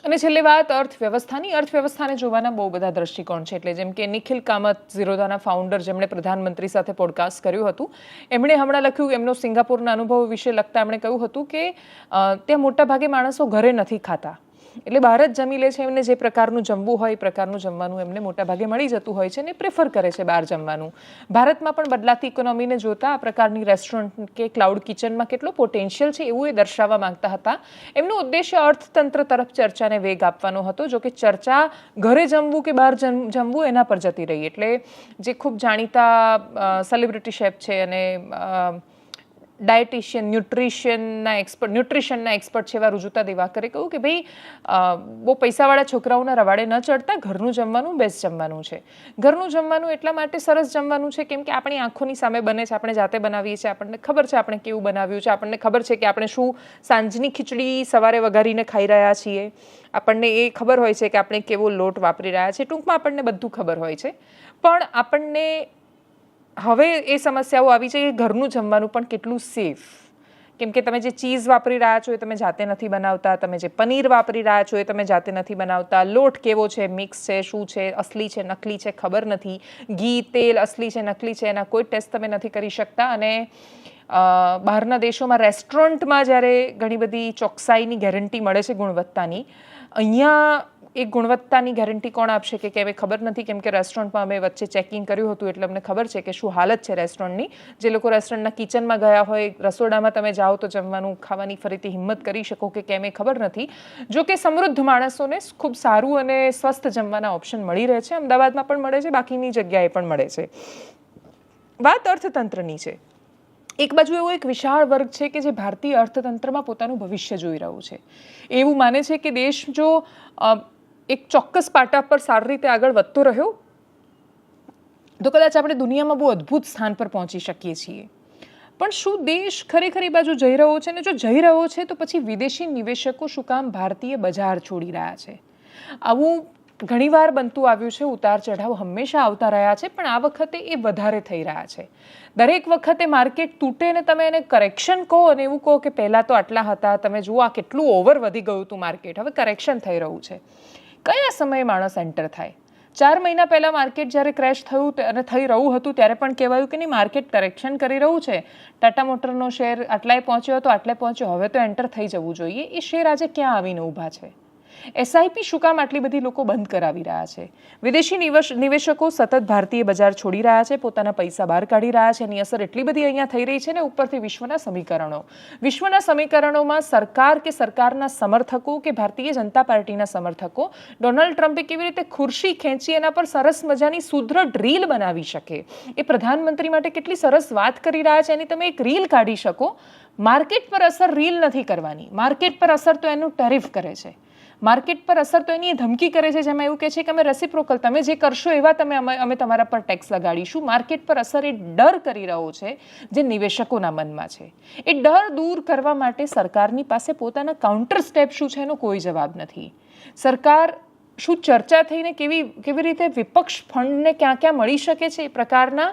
અને છેલ્લે વાત અર્થવ્યવસ્થાને જોવાના બહુ બધા દ્રષ્ટિકોણ છે. એટલે જેમ કે નિખિલ કામત, ઝીરોધાના ફાઉન્ડર, જેમણે પ્રધાનમંત્રી સાથે પોડકાસ્ટ કર્યું હતું, એમણે હમણાં લખ્યું, એમનો સિંગાપુરના અનુભવ વિશે લખતા એમણે કહ્યું હતું કે ત્યાં મોટાભાગે માણસો ઘરે નથી ખાતા, એટલે બહાર જ જમી લે છે. એમને જે પ્રકારનું જમવું હોય એ પ્રકારનું જમવાનું એમને મોટાભાગે મળી જતું હોય છે અને પ્રેફર કરે છે બહાર જમવાનું. ભારતમાં પણ બદલાતી ઇકોનોમીને જોતા આ પ્રકારની રેસ્ટોરન્ટ કે ક્લાઉડ કિચનમાં કેટલો પોટેન્શિયલ છે એવું એ દર્શાવવા માંગતા હતા. એમનો ઉદ્દેશ્ય અર્થતંત્ર તરફ ચર્ચાને વેગ આપવાનો હતો. જો કે ચર્ચા ઘરે જમવું કે બહાર જમવું એના પર જતી રહી. એટલે જે ખૂબ જાણીતા સેલિબ્રિટી શેફ છે અને ડાયટિશિયન, ન્યુટ્રિશનના એક્સપર્ટ છે એવા રુજુતા દિવાકરે કહ્યું કે ભાઈ બહુ પૈસાવાળા છોકરાઓના રવાડે ન ચડતા, ઘરનું જમવાનું બેસ્ટ જમવાનું છે. ઘરનું જમવાનું એટલા માટે સરસ જમવાનું છે કેમ કે આપણી આંખોની સામે બને છે, આપણે જાતે બનાવીએ છીએ, આપણને ખબર છે આપણે કેવું બનાવ્યું છે, આપણને ખબર છે કે આપણે શું સાંજની ખીચડી સવારે વઘારીને ખાઈ રહ્યા છીએ, આપણને એ ખબર હોય છે કે આપણે કેવો લોટ વાપરી રહ્યા છીએ. ટૂંકમાં આપણને બધું ખબર હોય છે. પણ આપણને હવે એ સમસ્યાઓ આવી છે કે ઘરનું જમવાનું પણ કેટલું સેફ, કેમ કે તમે જે ચીઝ વાપરી રહ્યા છો એ તમે જાતે નથી બનાવતા, તમે જે પનીર વાપરી રહ્યા છો એ તમે જાતે નથી બનાવતા, લોટ કેવો છે, મિક્સ છે, શું છે, અસલી છે, નકલી છે, ખબર નથી, ઘી, તેલ અસલી છે, નકલી છે, એના કોઈ ટેસ્ટ તમે નથી કરી શકતા. અને બહારના દેશોમાં રેસ્ટોરન્ટમાં જ્યારે ઘણી બધી ચોકસાઈની ગેરંટી મળે છે ગુણવત્તાની, અહીંયા એ ગુણવત્તાની ગેરંટી કોણ આપશે કે હવે ખબર નથી. કેમ કે રેસ્ટોરન્ટમાં અમે વચ્ચે ચેકિંગ કર્યું હતું એટલે અમને ખબર છે કે શું હાલત છે રેસ્ટોરન્ટની. જે લોકો રેસ્ટોરન્ટના કિચનમાં ગયા હોય, રસોડામાં તમે જાઓ તો જમવાનું ખાવાની ફરીથી હિંમત કરી શકો કે કેમ એ ખબર નથી. જો કે સમૃદ્ધ માણસોને ખૂબ સારું અને સ્વસ્થ જમવાના ઓપ્શન મળી રહે છે. અમદાવાદમાં પણ મળે છે, બાકીની જગ્યાએ પણ મળે છે. વાત અર્થતંત્રની છે. એક બાજુ એવો એક વિશાળ વર્ગ છે કે જે ભારતીય અર્થતંત્રમાં પોતાનું ભવિષ્ય જોઈ રહ્યું છે. એવું માને છે કે દેશ જો એક ચોક્કસ પાટા પર સારી રીતે આગળ વધતો રહ્યો તો કદાચ આપણે દુનિયામાં બહુ અદ્ભુત સ્થાન પર પહોંચી શકીએ છીએ. પણ શું દેશ ખરેખર એ બાજુ જઈ રહ્યો છે? અને જો જઈ રહ્યો છે તો પછી વિદેશી નિવેશકો શું કામ ભારતીય બજાર છોડી રહ્યા છે? આવું ઘણીવાર બનતું આવ્યું છે. ઉતાર ચઢાવ હંમેશા આવતા રહ્યા છે, પણ આ વખતે એ વધારે થઈ રહ્યા છે. દરેક વખતે માર્કેટ તૂટે ને તમે એને કરેક્શન કહો અને એવું કહો કે પહેલાં તો આટલા હતા, તમે જુઓ આ કેટલું ઓવર વધી ગયું હતું માર્કેટ, હવે કરેક્શન થઈ રહ્યું છે. કયા સમયે માણસ એન્ટર થાય? 4 મહિના પહેલાં માર્કેટ જ્યારે ક્રેશ થયું અને થઈ રહ્યું હતું ત્યારે પણ કહેવાયું કે નહીં, માર્કેટ કરેક્શન કરી રહ્યું છે, ટાટા મોટરનો શેર આટલાય પહોંચ્યો હતો, આટલે પહોંચ્યો, હવે તો એન્ટર થઈ જવું જોઈએ. એ શેર આજે ક્યાં આવીને ઊભા છે? એસઆઈપી શું કામ આટલી બધી લોકો બંધ કરાવી રહ્યા છે? વિદેશી નિવેશકો સતત ભારતીય બજાર છોડી રહ્યા છે, પોતાના પૈસા બહાર કાઢી રહ્યા છે. એની અસર એટલી બધી અહીંયા થઈ રહી છે ને, ઉપરથી વિશ્વના સમીકરણોમાં સરકાર કે સરકારના સમર્થકો કે ભારતીય જનતા પાર્ટીના સમર્થકો ડોનાલ્ડ ટ્રમ્પે કેવી રીતે ખુરશી ખેંચી એના પર સરસ મજાની સુદૃઢ રીલ બનાવી શકે, એ પ્રધાનમંત્રી માટે કેટલી સરસ વાત કરી રહ્યા છે એની તમે એક રીલ કાઢી શકો. માર્કેટ પર અસર રીલ નથી કરવાની. માર્કેટ પર અસર તો એનું ટેરિફ કરે છે. માર્કેટ પર અસર તો એની ધમકી કરે છે, જેમાં એવું કહે છે કે અમે રેસિપ્રોકલ, તમે જે કરશો એવા અમે તમારા પર ટેક્સ લગાડીશું. માર્કેટ પર અસર એ ડર કરી રહ્યો છે જે નિવેશકોના મનમાં છે. એ ડર દૂર કરવા માટે સરકારની પાસે પોતાના કાઉન્ટર સ્ટેપ શું છે એનો કોઈ જવાબ નથી. સરકાર શું ચર્ચા થઈને કેવી રીતે વિપક્ષ ફંડને ક્યાં ક્યાં મળી શકે છે, એ પ્રકારના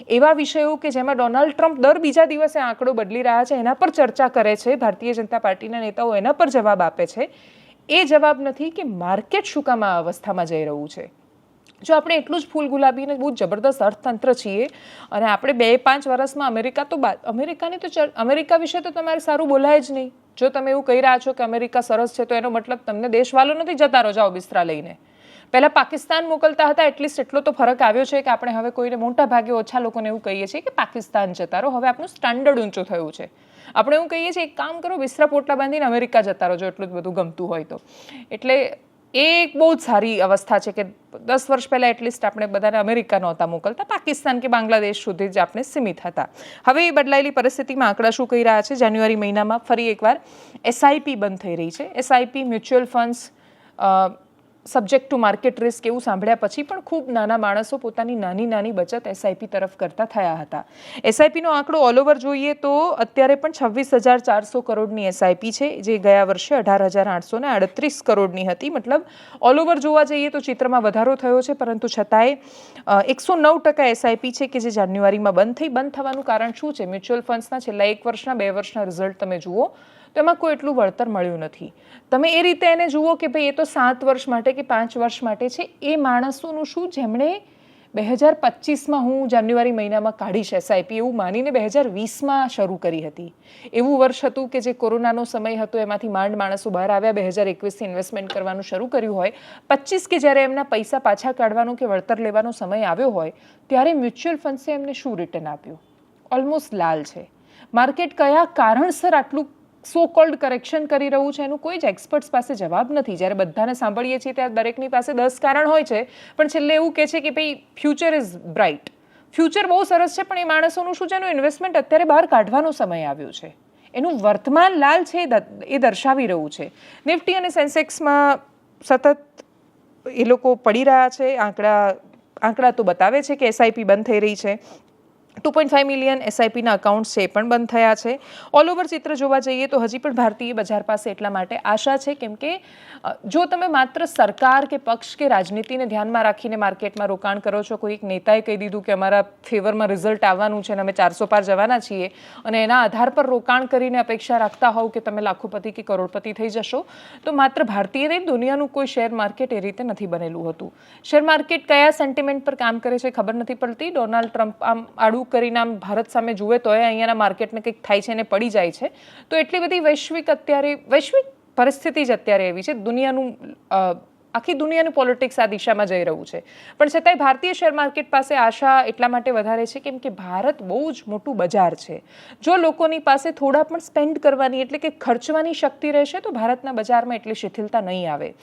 એવા વિષયો કે જેમાં ડોનાલ્ડ ટ્રમ્પ દર બીજા દિવસે આંકડો બદલી રહ્યા છે એના પર ચર્ચા કરે છે. ભારતીય જનતા પાર્ટીના નેતાઓ એના પર જવાબ આપે છે. એ જવાબ નથી કે માર્કેટ શું કામ આ અવસ્થામાં જઈ રહ્યું છે. જો આપણે એટલું જ ફૂલ ગુલાબીને બહુ જબરદસ્ત અર્થતંત્ર છીએ અને આપણે 2-5 વર્ષમાં અમેરિકા વિશે તો તમારે સારું બોલાય જ નહીં. જો તમે એવું કહી રહ્યા છો કે અમેરિકા સરસ છે તો એનો મતલબ તમને દેશવાલો નથી, જતા રહો, જાઓ બિસ્તરા લઈને. પહેલાં પાકિસ્તાન મોકલતા હતા, એટલીસ્ટ એટલો તો ફરક આવ્યો છે કે આપણે હવે કોઈને મોટા ભાગે ઓછા લોકોને એવું કહીએ છીએ કે પાકિસ્તાન જતા રહો. હવે આપણું સ્ટાન્ડર્ડ ઊંચું થયું છે. આપણે એવું કહીએ છીએ એક કામ કરો, બિસ્તરા પોટલા બાંધીને અમેરિકા જતા રહો જો એટલું જ બધું ગમતું હોય તો. એટલે એ એક બહુ જ સારી અવસ્થા છે કે 10 વર્ષ પહેલાં એટલીસ્ટ આપણે બધાને અમેરિકા નહોતા મોકલતા, પાકિસ્તાન કે બાંગ્લાદેશ સુધી જ આપણે સીમિત હતા. હવે એ બદલાયેલી પરિસ્થિતિમાં આંકડા શું કહી રહ્યા છે? જાન્યુઆરી મહિનામાં ફરી એકવાર એસઆઈપી બંધ થઈ રહી છે. SIP, mutual funds, subject to market risk એવું સાંભળ્યા પછી પણ ખૂબ નાના માણસો પોતાની નાની બચત એસઆઈપી તરફ કરતા થયા હતા. એસઆઈપીનો આંકડો ઓલ ઓવર જોઈએ તો અત્યારે પણ 26,400 કરોડની એસઆઈપી છે, જે ગયા વર્ષે 18,838 કરોડની હતી. મતલબ ઓલ ઓવર જોવા જઈએ તો ચિત્રમાં વધારો થયો છે, પરંતુ છતાંય 109% એસઆઈપી છે કે જે જાન્યુઆરીમાં બંધ થઈ. બંધ થવાનું કારણ શું છે? મ્યુચ્યુઅલ ફંડ્સના છેલ્લા 1 વર્ષના 2 વર્ષના રિઝલ્ટ તમે જુઓ તો એમાં કોઈ એટલું વળતર મળ્યું નથી. તમે એ રીતે એને જુઓ કે ભાઈ એ તો 7 વર્ષ માટે કે 5 વર્ષ માટે છે. એ માણસોનું શું જેમણે 2025માં હું જાન્યુઆરી મહિનામાં કાઢીશ એસઆઈપી એવું માનીને 2020માં શરૂ કરી હતી. એવું વર્ષ હતું કે જે કોરોનાનો સમય હતો, એમાંથી માંડ માણસો બહાર આવ્યા. 2021થી ઇન્વેસ્ટમેન્ટ કરવાનું શરૂ કર્યું હોય. 25 કે જ્યારે એમના પૈસા પાછા કાઢવાનો કે વળતર લેવાનો સમય આવ્યો હોય ત્યારે મ્યુચ્યુઅલ ફંડ્સે એમને શું રિટર્ન આપ્યું? ઓલમોસ્ટ લાલ છે. માર્કેટ કયા કારણસર આટલું સો કોલ્ડ કરેક્શન કરી રહ્યું છે એનું કોઈ જ એક્સપર્ટ્સ પાસે જવાબ નથી. જ્યારે બધાને સાંભળીએ છીએ ત્યારે દરેકની પાસે 10 કારણ હોય છે, પણ છેલ્લે એવું કહે છે કે ભાઈ ફ્યુચર ઇઝ બ્રાઇટ, ફ્યુચર બહુ સરસ છે, પણ એ માણસોનું શું છે, એનું ઇન્વેસ્ટમેન્ટ અત્યારે બહાર કાઢવાનો સમય આવ્યો છે. એનું વર્તમાન લાલ છે એ દર્શાવી રહ્યું છે. નિફ્ટી અને સેન્સેક્સમાં સતત એ લોકો પડી રહ્યા છે. આંકડા તો બતાવે છે કે એસઆઈપી બંધ થઈ રહી છે. 2.5 મિલિયન એસઆઈપીના અકાઉન્ટ્સ છે એ પણ બંધ થયા છે. ઓલ ઓવર ચિત્ર જોવા જઈએ તો હજી પણ ભારતીય બજાર પાસે એટલા માટે આશા છે કેમ કે જો તમે માત્ર સરકાર કે પક્ષ કે રાજનીતિને ધ્યાનમાં રાખીને માર્કેટમાં રોકાણ કરો છો, કોઈ એક નેતાએ કહી દીધું કે અમારા ફેવરમાં રિઝલ્ટ આવવાનું છે અને અમે 400 પાર જવાના છીએ અને એના આધાર પર રોકાણ કરીને અપેક્ષા રાખતા હોવ કે તમે લાખોપતિ કે કરોડપતિ થઈ જશો, તો માત્ર ભારતીય નહીં દુનિયાનું કોઈ શેર માર્કેટ એ રીતે નથી બનેલું હતું. શેર માર્કેટ કયા સેન્ટિમેન્ટ પર કામ કરે છે ખબર નથી પડતી. ડોનાલ્ડ ટ્રમ્પ આમ આડું કરીને આમ ભારત સામે જુએ તો અહીંયાના માર્કેટને કંઈક થાય છે અને પડી જાય છે. તો એટલી બધી વૈશ્વિક પરિસ્થિતિ જ અત્યારે એવી છે. આખી દુનિયાનું પોલિટિક્સ આ દિશામાં જઈ રહ્યું છે. પણ છતાંય ભારતીય શેર માર્કેટ પાસે આશા એટલા માટે વધારે છે કેમ કે ભારત બહુ જ મોટું બજાર છે. જો લોકોની પાસે થોડા પણ સ્પેન્ડ કરવાની એટલે કે ખર્ચવાની શક્તિ રહેશે તો ભારતના બજારમાં એટલી શિથિલતા નહીં આવે.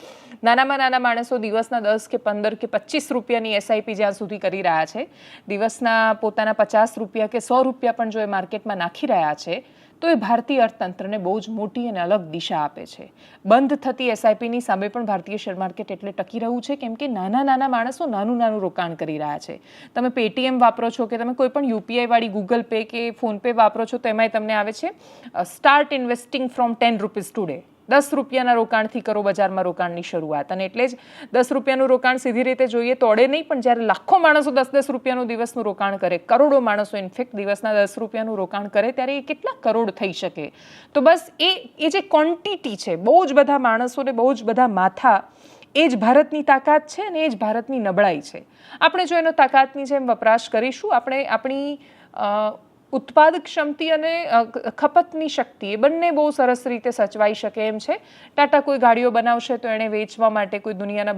નાનામાં નાના માણસો દિવસના 10 કે 15 કે 25 રૂપિયાની એસઆઈપી જ્યાં સુધી કરી રહ્યા છે, દિવસના પોતાના 50 રૂપિયા કે 100 રૂપિયા પણ જો એ માર્કેટમાં નાખી રહ્યા છે તો એ ભારતીય અર્થતંત્રને બહુ જ મોટી અને અલગ દિશા આપે છે. બંધ થતી એસઆઈપીની સામે પણ ભારતીય શેર માર્કેટ એટલે ટકી રહ્યું છે કેમ કે નાના માણસો નાનું રોકાણ કરી રહ્યા છે. તમે પેટીએમ વાપરો છો કે તમે કોઈ પણ યુપીઆઈ વાળી ગૂગલ પે કે ફોન પે વાપરો છો તો એમાંય તમને આવે છે start investing from 10 rupees today. 10 રૂપિયાના રોકાણથી કરો બજારમાં રોકાણની શરૂઆત. અને એટલે જ 10 રૂપિયાનું રોકાણ સીધી રીતે જોઈએ તોડે નહીં, પણ જ્યારે લાખો માણસો 10 રૂપિયાનું દિવસનું રોકાણ કરે, કરોડો માણસો ઇનફેક્ટ દિવસના 10 રૂપિયાનું રોકાણ કરે ત્યારે એ કેટલા કરોડ થઈ શકે. તો બસ એ જે ક્વોન્ટિટી છે, બહુ જ બધા માણસોને બહુ જ બધા માથા, એ જ ભારતની તાકાત છે અને એ જ ભારતની નબળાઈ છે. આપણે જો એનો તાકાતની જેમ વપરાશ કરીશું, આપણે આપણી ઉત્પાદક ક્ષમતા અને ખપતની શક્તિ એ બંને બહુ સરસ રીતે સચવાઈ શકે એમ છે. ટાટા કોઈ ગાડીઓ બનાવશે તો એણે વેચવા માટે કોઈ દુનિયામાં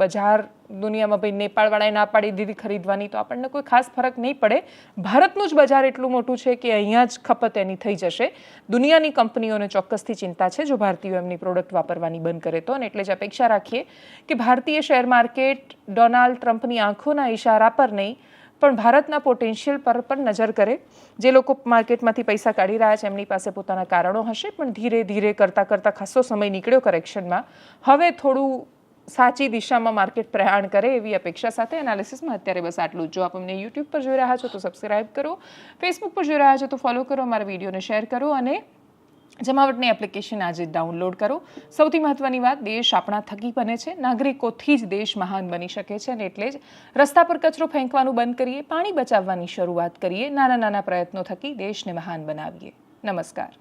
ભાઈ નેપાળવાળાએ ના પાડી દીધી ખરીદવાની, તો આપણને કોઈ ખાસ ફરક નહીં પડે. ભારતનું જ બજાર એટલું મોટું છે કે અહીંયા જ ખપત એની થઈ જશે. દુનિયાની કંપનીઓને ચોક્કસથી ચિંતા છે જો ભારતીયો એમની પ્રોડક્ટ વાપરવાની બંધ કરે તો. અને એટલે જ અપેક્ષા રાખીએ કે ભારતીય શેર માર્કેટ ડોનાલ્ડ ટ્રમ્પની આંખોના ઇશારા પર નહીં પણ ભારતના પોટેન્શિયલ પર પણ નજર કરે. જે લોકો માર્કેટમાંથી પૈસા કાઢી રહ્યા છે એમની પાસે પોતાના કારણો હશે, પણ ધીરે ધીરે કરતાં ખાસો સમય નીકળ્યો કરેક્શનમાં. હવે થોડું સાચી દિશામાં માર્કેટ પ્રયાણ કરે એવી અપેક્ષા સાથે એનાલિસિસમાં અત્યારે બસ આટલું જ. જો આપ અમને યુટ્યુબ પર જોઈ રહ્યા છો તો સબસ્ક્રાઇબ કરો, ફેસબુક પર જોઈ રહ્યા છો તો ફોલો કરો, અમારા વિડીયોને શેર કરો અને જમાવટની એપ્લિકેશન આજે ડાઉનલોડ કરો. સૌથી મહત્વની વાત, દેશ આપણા થકી બને છે, નાગરિકોથી જ દેશ મહાન બની શકે છે. અને એટલે જ રસ્તા પર કચરો ફેંકવાનું બંધ કરીએ, પાણી બચાવવાની શરૂઆત કરીએ, નાના પ્રયત્નો થકી દેશને મહાન બનાવીએ. નમસ્કાર.